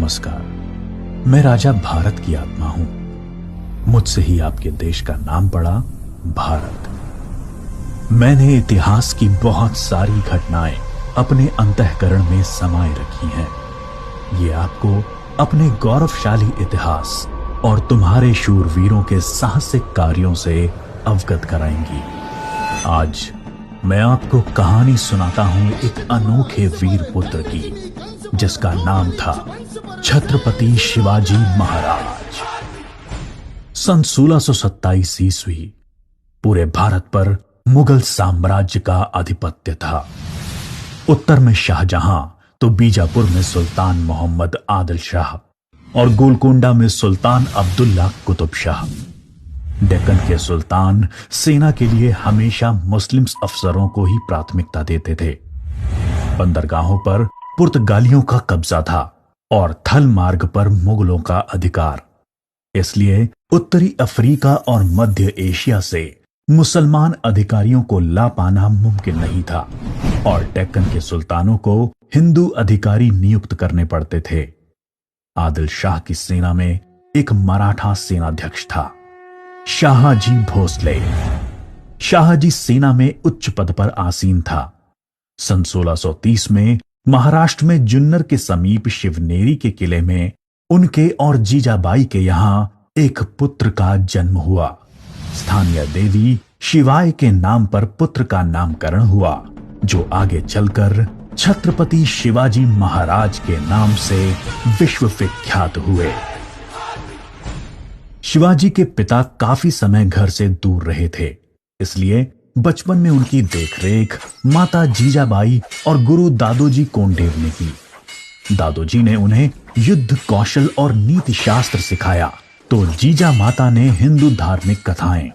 नमस्कार। मैं राजा भारत की आत्मा हूं। मुझसे ही आपके देश का नाम पड़ा भारत। मैंने इतिहास की बहुत सारी घटनाएं अपने अंतःकरण में समाये रखी हैं। ये आपको अपने गौरवशाली इतिहास और तुम्हारे शूरवीरों के साहसिक कार्यों से अवगत कराएंगी। आज मैं आपको कहानी सुनाता हूं एक अनोखे वीर पुत्र की, जिसका नाम था छत्रपति शिवाजी महाराज। सन 1627 ईस्वी पूरे भारत पर मुगल साम्राज्य का आधिपत्य था। उत्तर में शाहजहां तो बीजापुर में सुल्तान मोहम्मद आदिल शाह और गोलकोंडा में सुल्तान अब्दुल्ला कुतुब शाह। डेक्कन के सुल्तान सेना के लिए हमेशा मुस्लिम अफसरों को ही प्राथमिकता देते थे। बंदरगाहों पर पुर्तगालियों का कब्जा था और थल मार्ग पर मुगलों का अधिकार। इसलिए उत्तरी अफ्रीका और मध्य एशिया से मुसलमान अधिकारियों को ला पाना मुमकिन नहीं था और डेक्कन के सुल्तानों को हिंदू अधिकारी नियुक्त करने पड़ते थे। आदिल शाह की सेना में एक मराठा सेनाध्यक्ष था, शाहजी भोसले। शाहजी सेना में उच्च पद पर आसीन था। सन 1630 में महाराष्ट्र में जुन्नर के समीप शिवनेरी के किले में उनके और जीजाबाई के यहां एक पुत्र का जन्म हुआ। स्थानीय देवी शिवाय के नाम पर पुत्र का नामकरण हुआ, जो आगे चलकर छत्रपति शिवाजी महाराज के नाम से विश्व विख्यात हुए। शिवाजी के पिता काफी समय घर से दूर रहे थे, इसलिए बचपन में उनकी देखरेख माता जीजाबाई और गुरु दादोजी कोंडेव ने की। दादोजी ने उन्हें युद्ध कौशल और नीति शास्त्र सिखाया, तो जीजा माता ने हिंदू धार्मिक कथाएं।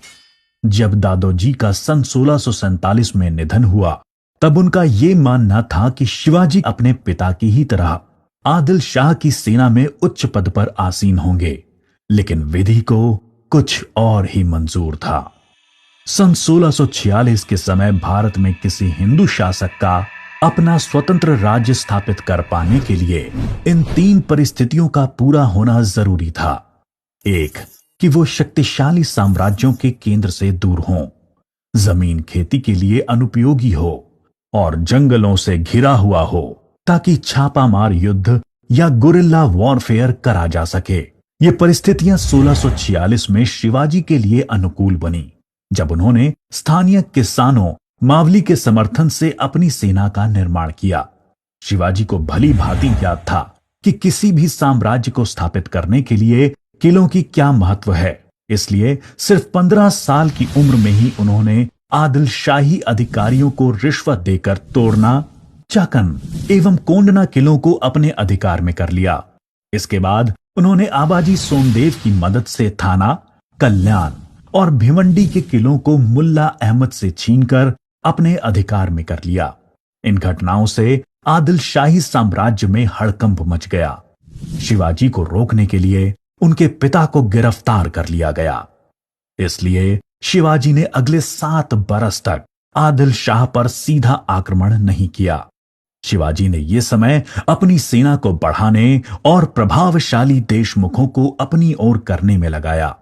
जब दादोजी का सन 1647 में निधन हुआ, तब उनका यह मानना था कि शिवाजी अपने पिता की ही तरह आदिल शाह की सेना में उच्च पद पर आसीन होंगे, लेकिन विधि को कुछ और ही मंजूर था। सन 1646 के समय भारत में किसी हिंदू शासक का अपना स्वतंत्र राज्य स्थापित कर पाने के लिए इन तीन परिस्थितियों का पूरा होना जरूरी था। एक, कि वो शक्तिशाली साम्राज्यों के केंद्र से दूर हों, जमीन खेती के लिए अनुपयोगी हो और जंगलों से घिरा हुआ हो, ताकि छापामार युद्ध या गुरिल्ला वॉरफेयर करा जा सके। ये परिस्थितियां 1646 में शिवाजी के लिए अनुकूल बनी, जब उन्होंने स्थानीय किसानों मावली के समर्थन से अपनी सेना का निर्माण किया। शिवाजी को भली भांति याद था कि किसी भी साम्राज्य को स्थापित करने के लिए किलों की क्या महत्व है, इसलिए सिर्फ 15 साल की उम्र में ही उन्होंने आदिल शाही अधिकारियों को रिश्वत देकर तोड़ना, चाकन एवं कोंडना किलों को अपने अधिकार में कर लिया। इसके बाद उन्होंने आबाजी सोमदेव की मदद से थाना, कल्याण और भिवंडी के किलों को मुल्ला अहमद से छीनकर अपने अधिकार में कर लिया। इन घटनाओं से आदिल शाही साम्राज्य में हड़कंप मच गया। शिवाजी को रोकने के लिए उनके पिता को गिरफ्तार कर लिया गया। इसलिए शिवाजी ने अगले 7 बरस तक आदिल शाह पर सीधा आक्रमण नहीं किया। शिवाजी ने यह समय अपनी सेना को बढ़ाने और प्रभावशाली देशमुखों को अपनी ओर करने में लगाया।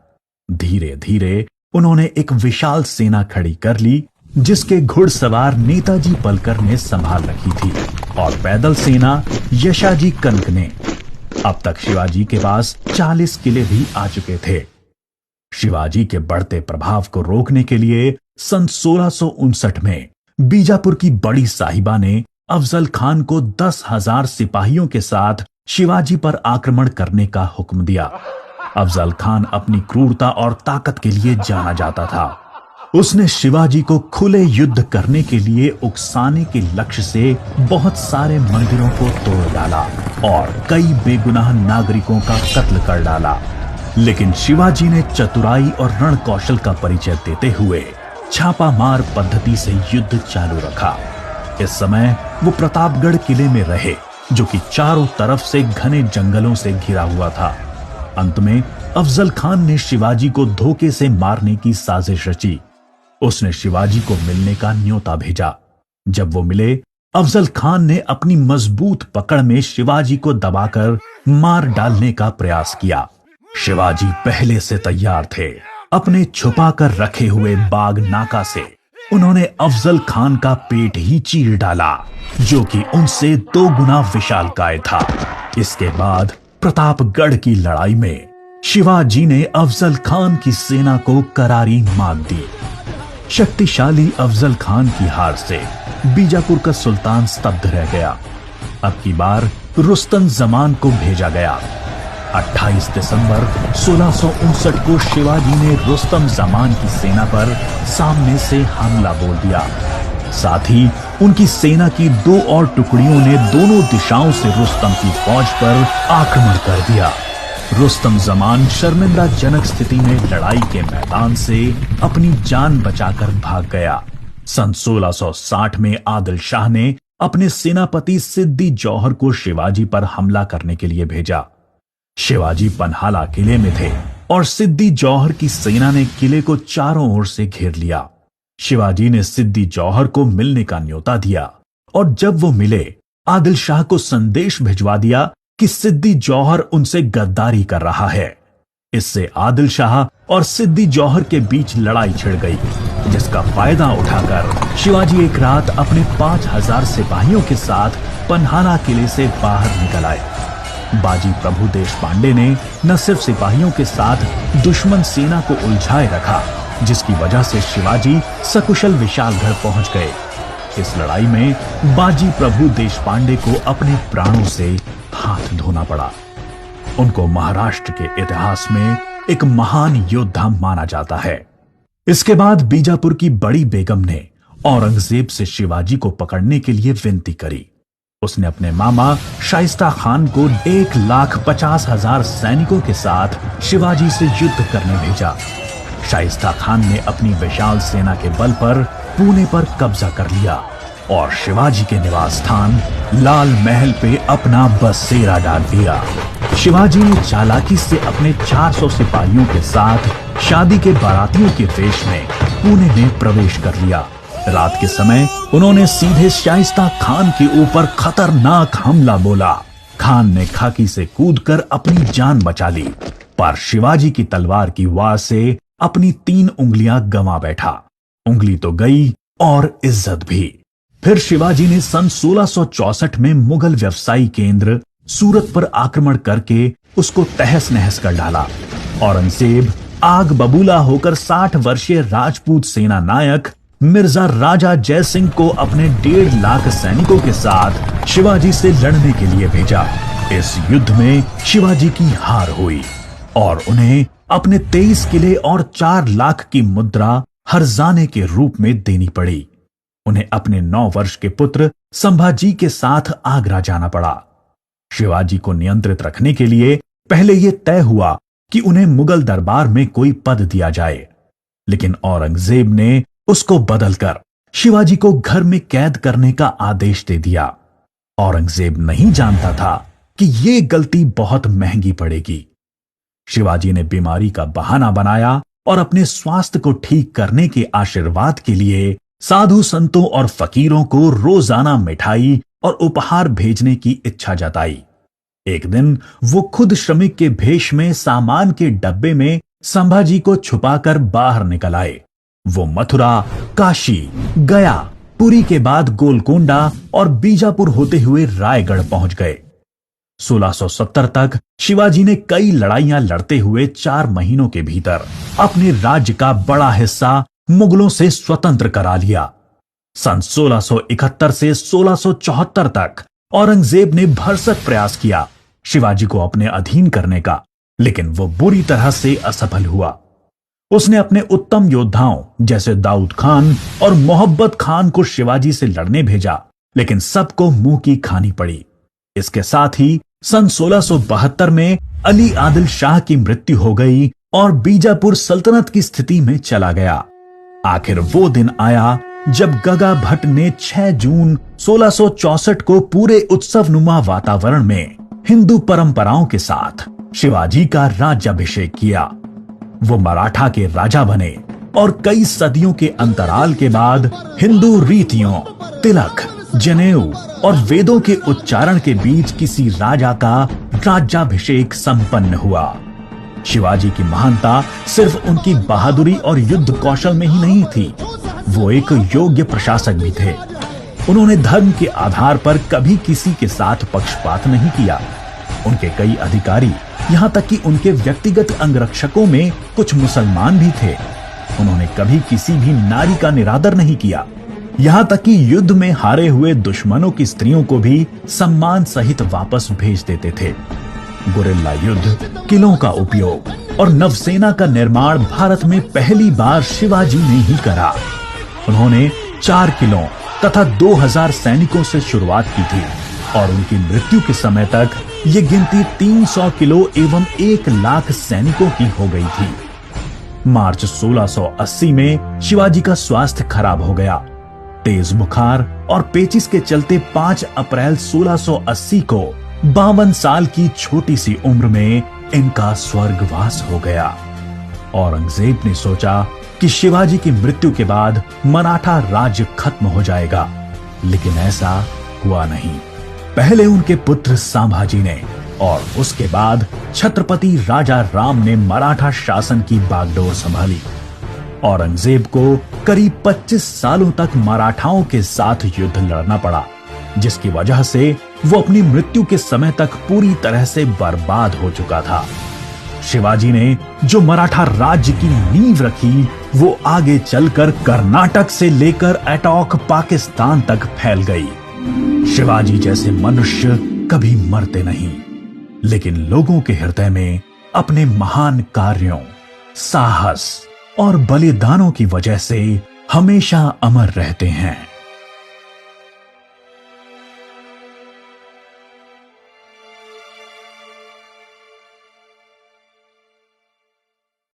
धीरे धीरे उन्होंने एक विशाल सेना खड़ी कर ली, जिसके घुड़सवार नेताजी पलकर ने संभाल रखी थी और पैदल सेना यशाजी कनक ने। अब तक शिवाजी के पास 40 किले भी आ चुके थे। शिवाजी के बढ़ते प्रभाव को रोकने के लिए सन 1659 में बीजापुर की बड़ी साहिबा ने अफजल खान को 10,000 सिपाहियों के साथ शिवाजी पर आक्रमण करने का हुक्म दिया। अफजल खान अपनी क्रूरता और ताकत के लिए जाना जाता था। उसने शिवाजी को खुले युद्ध करने के लिए उकसाने के लक्ष्य से बहुत सारे मंदिरों को तोड़ डाला और कई बेगुनाह नागरिकों का कत्ल कर डाला। लेकिन शिवाजी ने चतुराई और रण कौशल का परिचय देते हुए छापामार पद्धति से युद्ध चालू रखा। इस समय वो प्रतापगढ़ किले में रहे, जो कि चारों तरफ से घने जंगलों से घिरा हुआ था। अंत में अफजल खान ने शिवाजी को धोखे से मारने की साजिश रची। उसने शिवाजी को मिलने का न्योता भेजा। जब वो मिले, अफजल खान ने अपनी मजबूत पकड़ में शिवाजी को दबाकर मार डालने का प्रयास किया। शिवाजी पहले से तैयार थे। अपने छुपाकर रखे हुए बाग नाका से उन्होंने अफजल खान का पेट ही चीर डाला, जो कि उनसे 2 गुना विशालकाय था। इसके बाद प्रतापगढ़ की लड़ाई में शिवाजी ने अफजल खान की सेना को करारी मात दी। शक्तिशाली अफजल खान की हार से बीजापुर का सुल्तान स्तब्ध रह गया। अब की बार रुस्तम जमान को भेजा गया। 28 दिसंबर 1659 को शिवाजी ने रुस्तम जमान की सेना पर सामने से हमला बोल दिया। साथ ही उनकी सेना की 2 और टुकड़ियों ने दोनों दिशाओं से रुस्तम की फौज पर आक्रमण कर दिया। रुस्तम जमान शर्मिंदाजनक स्थिति में लड़ाई के मैदान से अपनी जान बचाकर भाग गया। सन 1660 में आदिल शाह ने अपने सेनापति सिद्दी जौहर को शिवाजी पर हमला करने के लिए भेजा। शिवाजी पन्हाला किले में थे और सिद्दी जौहर की सेना ने किले को चारों ओर से घेर लिया। शिवाजी ने सिद्दी जौहर को मिलने का न्योता दिया और जब वो मिले, आदिल शाह को संदेश भिजवा दिया कि सिद्दी जौहर उनसे गद्दारी कर रहा है। इससे आदिल शाह और सिद्दी जौहर के बीच लड़ाई छिड़ गई, जिसका फायदा उठाकर शिवाजी एक रात अपने 5000 सिपाहियों के साथ पन्हाला किले से बाहर निकल आए। बाजी प्रभु देशपांडे ने न सिर्फ सिपाहियों के साथ दुश्मन सेना को उलझाए रखा, जिसकी वजह से शिवाजी सकुशल विशालगढ़ पहुंच गए। इस लड़ाई में बाजी प्रभु देशपांडे को अपने प्राणों से हाथ धोना पड़ा। उनको महाराष्ट्र के इतिहास में एक महान योद्धा माना जाता है। इसके बाद बीजापुर की बड़ी बेगम ने औरंगजेब से शिवाजी को पकड़ने के लिए विनती करी। उसने अपने मामा शाइस्ता खान को 1,50,000 सैनिकों के साथ शिवाजी से युद्ध करने भेजा। शाइस्ता खान ने अपनी विशाल सेना के बल पर पुणे पर कब्जा कर लिया और शिवाजी के निवास स्थान लाल महल पे अपना बसेरा डाल दिया। शिवाजी ने चालाकी से अपने 400 सिपाहियों के साथ शादी के बारातियों के वेश में पुणे में प्रवेश कर लिया। रात के समय उन्होंने सीधे शाइस्ता खान के ऊपर खतरनाक हमला बोला। खान ने खाकी से कूदकर अपनी जान बचा ली, पर शिवाजी की तलवार की वार से अपनी 3 उंगलियां गंवा बैठा। उंगली तो गई और इज्जत भी। फिर शिवाजी ने सन 1664 में मुगल व्यवसायी केंद्र सूरत पर आक्रमण करके उसको तहस नहस कर डाला। औरंगजेब आग बबूला होकर 60 वर्षीय राजपूत सेना नायक मिर्जा राजा जय सिंह को अपने 1.5 लाख सैनिकों के साथ शिवाजी से लड़ने के लिए भेजा। इस युद्ध में शिवाजी की हार हुई और उन्हें अपने 23 किले और 4 लाख की मुद्रा हर्जाने के रूप में देनी पड़ी। उन्हें अपने 9 वर्ष के पुत्र संभाजी के साथ आगरा जाना पड़ा। शिवाजी को नियंत्रित रखने के लिए पहले यह तय हुआ कि उन्हें मुगल दरबार में कोई पद दिया जाए, लेकिन औरंगजेब ने उसको बदलकर शिवाजी को घर में कैद करने का आदेश दे दिया। औरंगजेब नहीं जानता था कि यह गलती बहुत महंगी पड़ेगी। शिवाजी ने बीमारी का बहाना बनाया और अपने स्वास्थ्य को ठीक करने के आशीर्वाद के लिए साधु संतों और फकीरों को रोजाना मिठाई और उपहार भेजने की इच्छा जताई। एक दिन वो खुद श्रमिक के भेष में सामान के डब्बे में संभाजी को छुपाकर बाहर निकल आए। वो मथुरा, काशी, गया, पुरी के बाद गोलकोंडा और बीजापुर होते हुए रायगढ़ पहुंच गए। 1670 तक शिवाजी ने कई लड़ाइयां लड़ते हुए 4 महीनों के भीतर अपने राज्य का बड़ा हिस्सा मुगलों से स्वतंत्र करा लिया। सन 1671 से 1674 तक औरंगजेब ने भरसक प्रयास किया शिवाजी को अपने अधीन करने का, लेकिन वो बुरी तरह से असफल हुआ। उसने अपने उत्तम योद्धाओं जैसे दाऊद खान और मोहब्बत खान को शिवाजी से लड़ने भेजा, लेकिन सबको मुंह की खानी पड़ी। इसके साथ ही सन 1672 में अली आदिल शाह की मृत्यु हो गई और बीजापुर सल्तनत की स्थिति में चला गया। आखिर वो दिन आया जब गगा भट्ट ने 6 जून 1664 को पूरे उत्सवनुमा वातावरण में हिंदू परंपराओं के साथ शिवाजी का राज्याभिषेक किया। वो मराठा के राजा बने और कई सदियों के अंतराल के बाद हिंदू रीतियों, तिलक, जनेऊ और वेदों के उच्चारण के बीच किसी राजा का राज्याभिषेक संपन्न हुआ। शिवाजी की महानता सिर्फ उनकी बहादुरी और युद्ध कौशल में ही नहीं थी, वो एक योग्य प्रशासक भी थे। उन्होंने धर्म के आधार पर कभी किसी के साथ पक्षपात नहीं किया। उनके कई अधिकारी, यहाँ तक कि उनके व्यक्तिगत अंगरक्षकों में कुछ मुसलमान भी थे। उन्होंने कभी किसी भी नारी का निरादर नहीं किया, यहाँ तक कि युद्ध में हारे हुए दुश्मनों की स्त्रियों को भी सम्मान सहित वापस भेज देते थे। गुरिल्ला युद्ध, किलों का उपयोग और नवसेना का निर्माण भारत में पहली बार शिवाजी ने ही करा। उन्होंने 4 किलों तथा 2000 सैनिकों से शुरुआत की थी और उनकी मृत्यु के समय तक ये गिनती 300 किलो एवं 1 लाख सैनिकों की हो गई थी। मार्च 1680 में शिवाजी का स्वास्थ्य खराब हो गया। तेज बुखार और पेचिस के चलते 5 अप्रैल 1680 को 52 साल की छोटी सी उम्र में इनका स्वर्गवास हो गया। औरंगजेब ने सोचा कि शिवाजी की मृत्यु के बाद मराठा राज्य खत्म हो जाएगा, लेकिन ऐसा हुआ नहीं। पहले उनके पुत्र संभाजी ने और उसके बाद छत्रपति राजा राम ने मराठा शासन की बागडोर संभाली। औरंगजेब को करीब 25 सालों तक मराठाओं के साथ युद्ध लड़ना पड़ा, जिसकी वजह से वो अपनी मृत्यु के समय तक पूरी तरह से बर्बाद हो चुका था। शिवाजी ने जो मराठा राज्य की नींव रखी, वो आगे चलकर कर्नाटक से लेकर अटॉक पाकिस्तान तक फैल गई। शिवाजी जैसे मनुष्य कभी मरते नहीं, लेकिन लोगों के हृदय में अपने महान कार्यों, साहस और बलिदानों की वजह से हमेशा अमर रहते हैं।